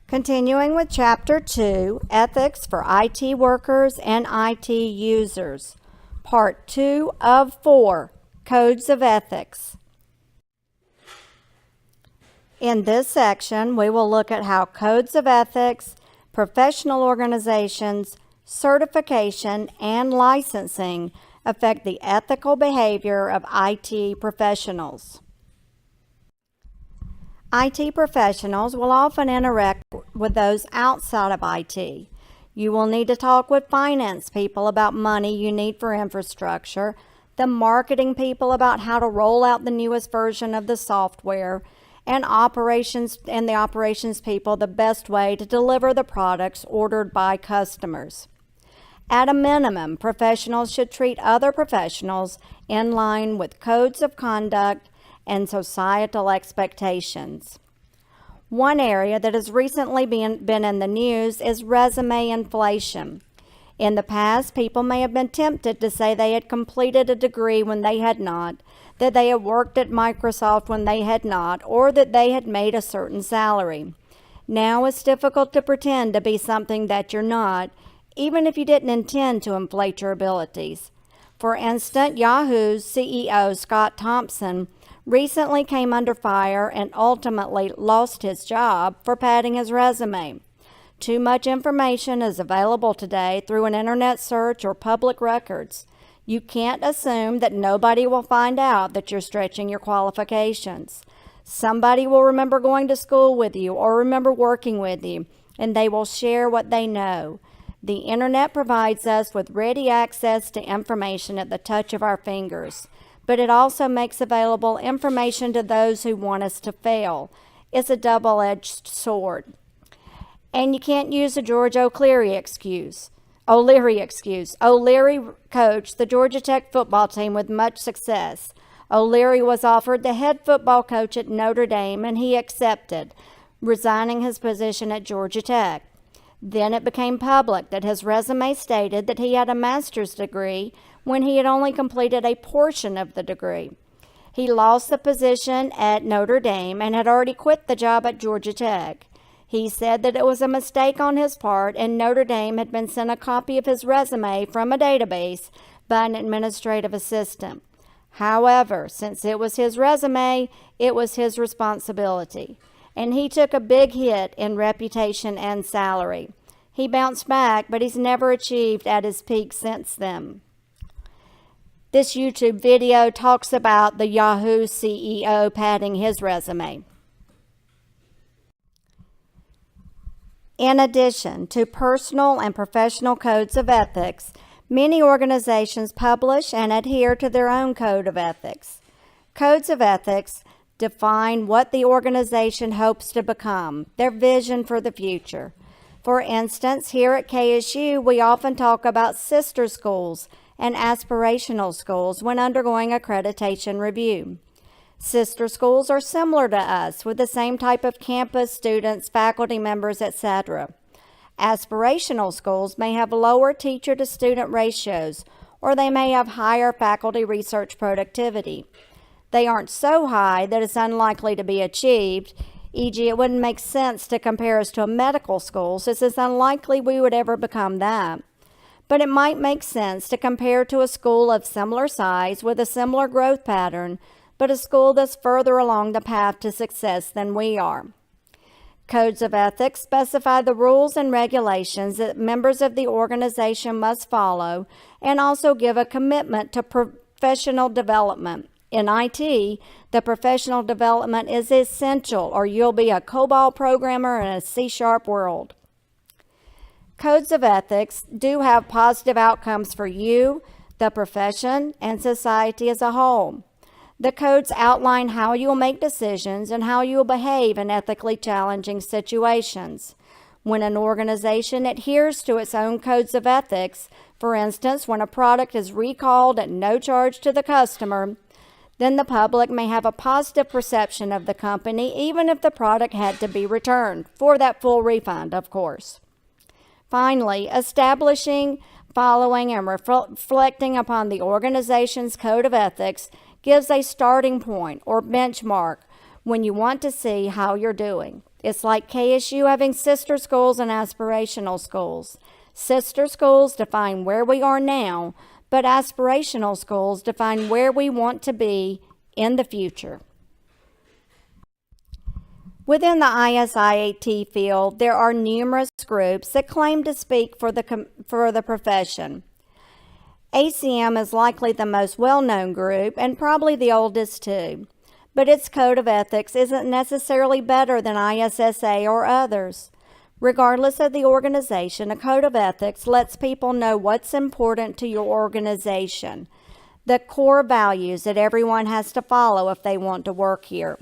Continuing with Chapter 2, Ethics for IT Workers and IT Users, Part 2 of 4, Codes of Ethics. In this section, we will look at how codes of ethics, professional organizations, certification, and licensing affect the ethical behavior of IT professionals. IT professionals will often interact with those outside of IT. You will need to talk with finance people about money you need for infrastructure, the marketing people about how to roll out the newest version of the software, and the operations people the best way to deliver the products ordered by customers. At a minimum, professionals should treat other professionals in line with codes of conduct and societal expectations. One area that has recently been in the news is resume inflation. In the past, people may have been tempted to say they had completed a degree when they had not, that they had worked at Microsoft when they had not, or that they had made a certain salary. Now it's difficult to pretend to be something that you're not, even if you didn't intend to inflate your abilities. For instance, Yahoo's CEO Scott Thompson recently came under fire and ultimately lost his job for padding his resume. Too much information is available today through an internet search or public records. You can't assume that nobody will find out that you're stretching your qualifications. Somebody will remember going to school with you or remember working with you, and they will share what they know. The internet provides us with ready access to information at the touch of our fingers, but it also makes available information to those who want us to fail. It's a double-edged sword. And you can't use a George O'Leary excuse. O'Leary coached the Georgia Tech football team with much success. O'Leary was offered the head football coach at Notre Dame, and he accepted, resigning his position at Georgia Tech. Then it became public that his resume stated that he had a master's degree when he had only completed a portion of the degree. He lost the position at Notre Dame and had already quit the job at Georgia Tech. He said that it was a mistake on his part and Notre Dame had been sent a copy of his resume from a database by an administrative assistant. However, since it was his resume, it was his responsibility, and he took a big hit in reputation and salary. He bounced back, but he's never achieved at his peak since then. This YouTube video talks about the Yahoo CEO padding his resume. In addition to personal and professional codes of ethics, many organizations publish and adhere to their own code of ethics. Codes of ethics define what the organization hopes to become, their vision for the future. For instance, here at KSU, we often talk about sister schools and aspirational schools when undergoing accreditation review. Sister schools are similar to us with the same type of campus, students, faculty members, etc. Aspirational schools may have lower teacher-to-student ratios, or they may have higher faculty research productivity. They aren't so high that it's unlikely to be achieved, e.g. it wouldn't make sense to compare us to a medical school since it's unlikely we would ever become that. But it might make sense to compare to a school of similar size with a similar growth pattern, but a school that's further along the path to success than we are. Codes of ethics specify the rules and regulations that members of the organization must follow and also give a commitment to professional development. In IT, the professional development is essential or you'll be a COBOL programmer in a C# world. Codes of ethics do have positive outcomes for you, the profession, and society as a whole. The codes outline how you will make decisions and how you will behave in ethically challenging situations. When an organization adheres to its own codes of ethics, for instance, when a product is recalled at no charge to the customer, then the public may have a positive perception of the company even if the product had to be returned, for that full refund, of course. Finally, establishing, following, and reflecting upon the organization's code of ethics gives a starting point or benchmark when you want to see how you're doing. It's like KSU having sister schools and aspirational schools. Sister schools define where we are now, but aspirational schools define where we want to be in the future. Within the ISIAT field, there are numerous groups that claim to speak for the profession. ACM is likely the most well-known group and probably the oldest too, but its code of ethics isn't necessarily better than ISSA or others. Regardless of the organization, a code of ethics lets people know what's important to your organization, the core values that everyone has to follow if they want to work here.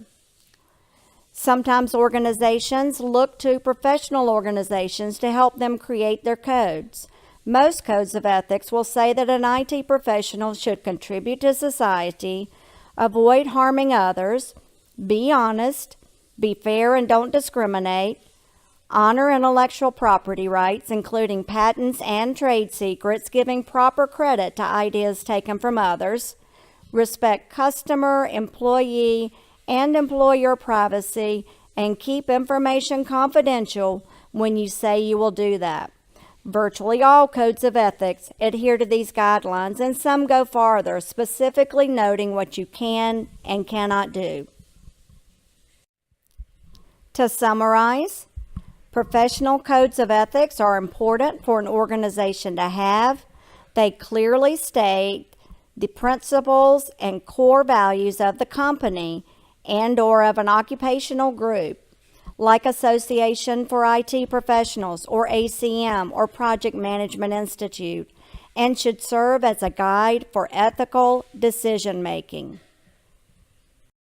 Sometimes organizations look to professional organizations to help them create their codes. Most codes of ethics will say that an IT professional should contribute to society, avoid harming others, be honest, be fair and don't discriminate, honor intellectual property rights, including patents and trade secrets, giving proper credit to ideas taken from others, respect customer, employee, and employer privacy, and keep information confidential when you say you will do that. Virtually all codes of ethics adhere to these guidelines, and some go farther, specifically noting what you can and cannot do. To summarize, professional codes of ethics are important for an organization to have. They clearly state the principles and core values of the company and/or of an occupational group, like Association for IT Professionals or ACM or Project Management Institute, and should serve as a guide for ethical decision making.